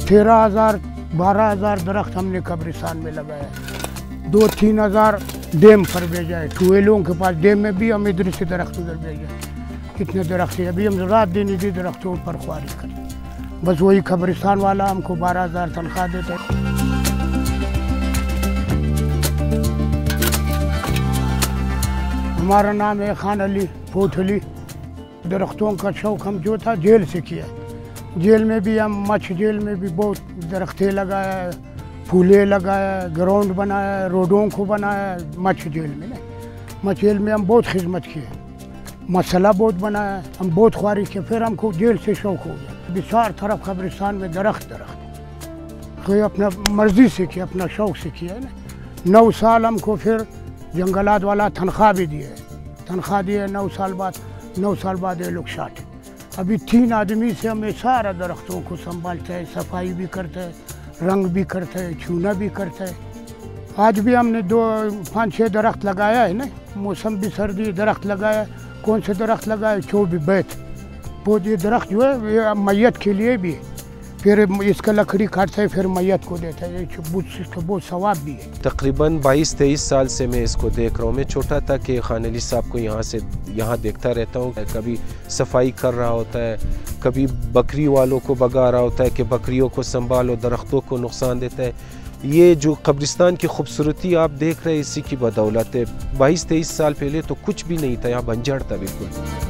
13,000 12,000 दरख्त हमने कब्रिस्तान में लगाया है। 2-3 हज़ार डैम पर भेजा है। टूएलों के पास डैम में भी हम इधर से दरख्त उधर भेजा है। कितने दरख्त है, अभी हम रात दिन इसी दरख्तों पर ख्वारिश करें। बस वही कब्रिस्तान वाला हमको 12,000 तनख्वाह देता है। हमारा नाम है खान अली पोठली। दरख्तों का शौक़ हम जो था जेल से किया। जेल में भी हम मछ जेल में भी बहुत दरख्तें लगाया, फूले लगाया, ग्राउंड बनाया, रोडों को बनाया। मछ जेल में नहीं, मछ जेल में हम बहुत खिदमत की है, मसला बहुत बनाया, हम बहुत ख्वारिश किए। फिर हमको जेल से शौक़ हो गया। बिसार तरफ कब्रिस्तान में दरख्त कोई अपना मर्जी से किया, अपना शौक़ से किया है ना। 9 साल हमको फिर जंगलात वाला तनख्वाह भी दिए, तनख्वाह दिए 9 साल बाद। 9 साल बाद ये लोग शाट। अभी 3 आदमी से हमें सारा दरख्तों को संभालते हैं, सफाई भी करते हैं, रंग भी करते हैं, छूना भी करते हैं। आज भी हमने 5-6 दरख्त लगाया है ना। मौसम भी सर्दी, दरख्त लगाया। कौन से दरख्त लगाए? 24 बैत। ये दरख्त जो है ये मैयत के लिए भी है। फिर इसका लकड़ी काटते हैं, फिर मैयत को देता है। ये बहुत सवाब भी है। तकरीबन 22-23 साल से मैं इसको देख रहा हूँ। मैं छोटा था कि खान अली साहब को यहाँ देखता रहता हूँ। कभी सफाई कर रहा होता है, कभी बकरी वालों को भगा रहा होता है कि बकरियों को संभालो, दरख्तों को नुकसान देता है। ये जो कब्रिस्तान की खूबसूरती आप देख रहे हैं, इसी की बदौलत है। 22-23 साल पहले तो कुछ भी नहीं था, यहाँ बंजर था बिल्कुल।